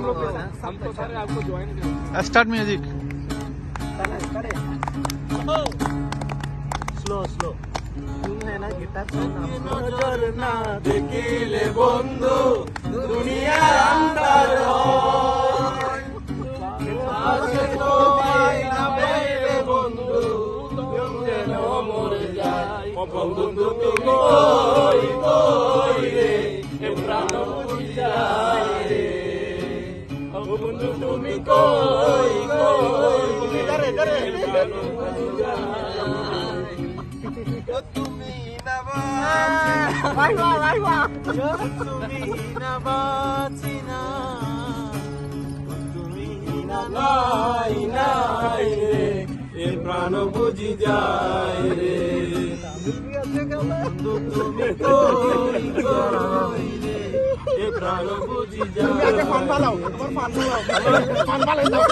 हमको सारे आपको ज्वाइन कर स्टार्ट म्यूजिक। स्लो स्लो तुम है ना गिटार नजर ना देखिले बंधु दुनिया अंधार হয় আশে তোমায় না পেলে বন্ধু যেন মরে যায় বন্ধু তুমি কই কই রে এ প্রাণ বুঝি যায় রে ও বন্ধু তুমি কই কই करे करे প্রাণ বুঝি যায় ও তুমি না भाई वाह भाई वाह তুমি না বাঁচি না তুমি না নাই নাই রে এ প্রাণ বুঝি যায় রে বন্ধু তুমি কই কই রে এ প্রাণ বুঝি যায় फान फालाओ फान फालाओ फान फालाओ